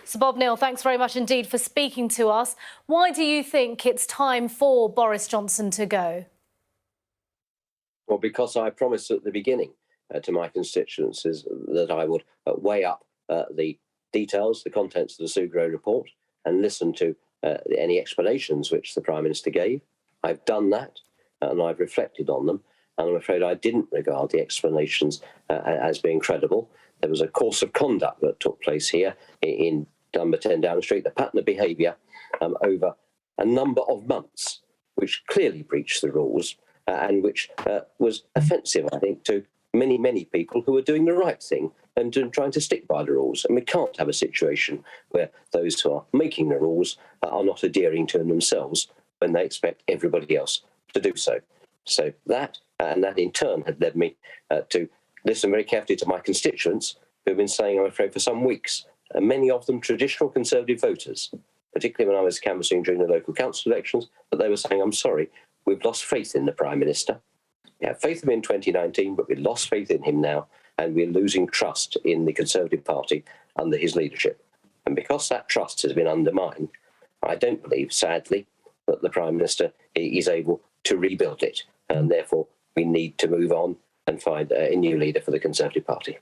So Bob Neill, thanks very much indeed for speaking to us. Why do you think it's time for Boris Johnson to go? Well, because I promised at the beginning to my constituencies that I would weigh up the details, the contents of the Sugro report, and listen to any explanations which the Prime Minister gave. I've done that, and I've reflected on them, and I'm afraid I didn't regard the explanations as being credible. There was a course of conduct that took place here in number 10 Downing Street, the pattern of behaviour over a number of months, which clearly breached the rules and which was offensive, I think, to many, many people who are doing the right thing and trying to stick by the rules. And we can't have a situation where those who are making the rules are not adhering to them themselves when they expect everybody else to do so. So that, and that in turn had led me to listen very carefully to my constituents who've been saying, I'm afraid, for some weeks, many of them traditional Conservative voters, particularly when I was canvassing during the local council elections, that they were saying, I'm sorry, we've lost faith in the Prime Minister. We had faith in him in 2019, but we lost faith in him now, and we're losing trust in the Conservative Party under his leadership. And because that trust has been undermined, I don't believe, sadly, that the Prime Minister is able to rebuild it. And therefore, we need to move on and find a new leader for the Conservative Party.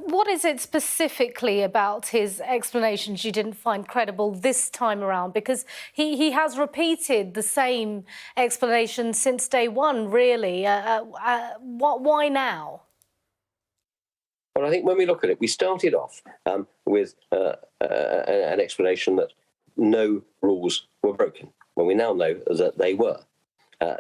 What is it specifically about his explanations you didn't find credible this time around? Because he has repeated the same explanation since day one, really. Why now? Well, I think when we look at it, we started off with an explanation that no rules were broken, when we now know that they were.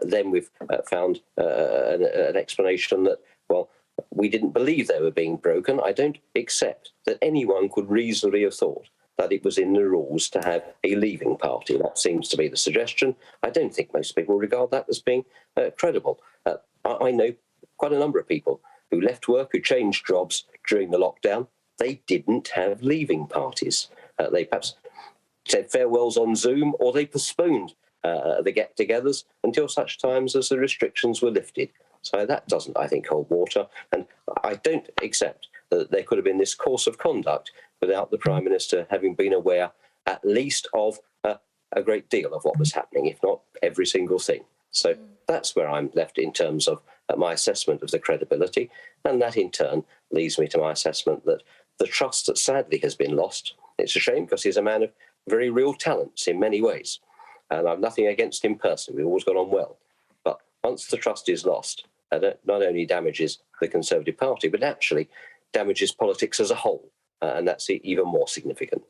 Then we've found an explanation that, well, we didn't believe they were being broken. I don't accept that anyone could reasonably have thought that it was in the rules to have a leaving party. That seems to be the suggestion. I don't think most people regard that as being credible. I know quite a number of people who left work, who changed jobs during the lockdown. They didn't have leaving parties. They perhaps said farewells on Zoom, or they postponed the get-togethers until such times as the restrictions were lifted. So that doesn't, I think, hold water. And I don't accept that there could have been this course of conduct without the Prime Minister having been aware at least of a great deal of what was happening, if not every single thing. So that's where I'm left in terms of my assessment of the credibility. And that in turn leads me to my assessment that the trust that sadly has been lost, it's a shame because he's a man of very real talents in many ways. And I've nothing against him personally. We've always got on well. But once the trust is lost, it not only damages the Conservative Party, but actually damages politics as a whole. And that's even more significant.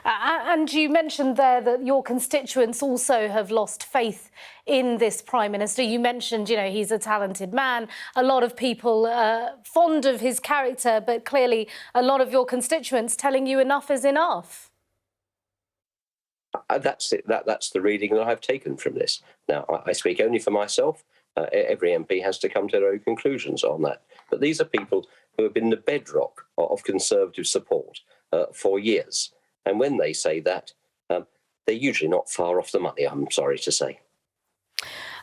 And you mentioned there that your constituents also have lost faith in this Prime Minister. You mentioned, you know, he's a talented man. A lot of people fond of his character, but clearly a lot of your constituents telling you enough is enough. That's it. That's the reading that I've taken from this. Now, I speak only for myself. Every MP has to come to their own conclusions on that. But these are people who have been the bedrock of Conservative support for years. And when they say that, they're usually not far off the money, I'm sorry to say.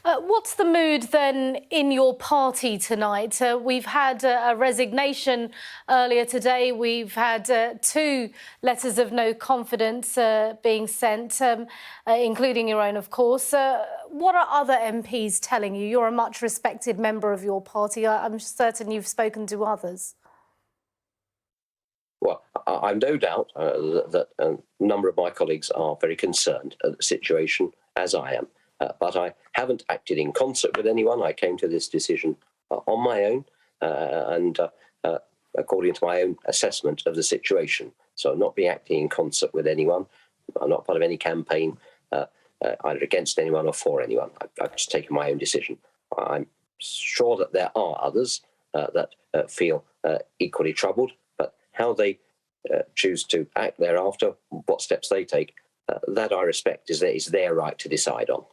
What's the mood then in your party tonight? We've had a resignation earlier today. We've had 2 letters of no confidence being sent, including your own, of course. What are other MPs telling you? You're a much respected member of your party. I'm certain you've spoken to others. Well, I've no doubt that a number of my colleagues are very concerned at the situation, as I am. But I haven't acted in concert with anyone. I came to this decision on my own and according to my own assessment of the situation. So I'm not being acting in concert with anyone. I'm not part of any campaign either against anyone or for anyone. I've just taken my own decision. I'm sure that there are others that feel equally troubled, but how they choose to act thereafter, what steps they take, that I respect is their right to decide on.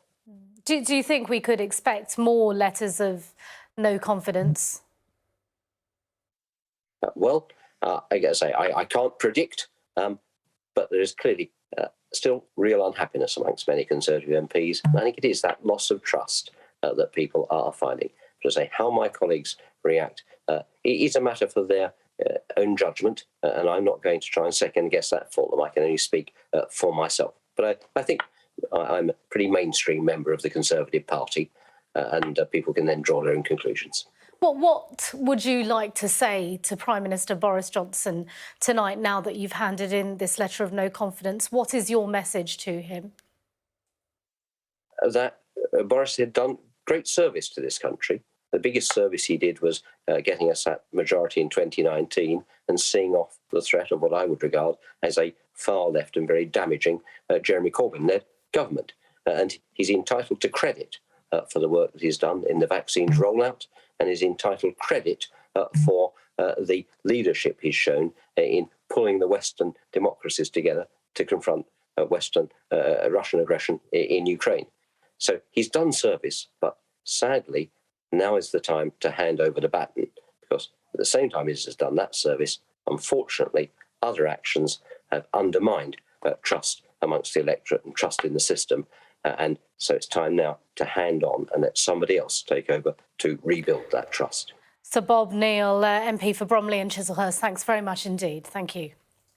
Do you think we could expect more letters of no confidence? Well, I gotta say, I can't predict, but there is clearly still real unhappiness amongst many Conservative MPs. I think it is that loss of trust that people are finding. To say how my colleagues react, it is a matter for their own judgment, and I'm not going to try and second guess that for them. I can only speak for myself. But I think I'm a pretty mainstream member of the Conservative Party, and people can then draw their own conclusions. What would you like to say to Prime Minister Boris Johnson tonight, now that you've handed in this letter of no confidence? What is your message to him? That Boris had done great service to this country. The biggest service he did was getting us that majority in 2019 and seeing off the threat of what I would regard as a far left and very damaging Jeremy Corbyn-led government. And he's entitled to credit for the work that he's done in the vaccines rollout, and is entitled credit for the leadership he's shown in pulling the Western democracies together to confront Western Russian aggression in Ukraine. So he's done service, but sadly, now is the time to hand over the baton, because at the same time he has done that service, unfortunately, other actions have undermined trust amongst the electorate and trust in the system. And so it's time now to hand on and let somebody else take over to rebuild that trust. Sir Bob Neill, MP for Bromley and Chislehurst, thanks very much indeed. Thank you.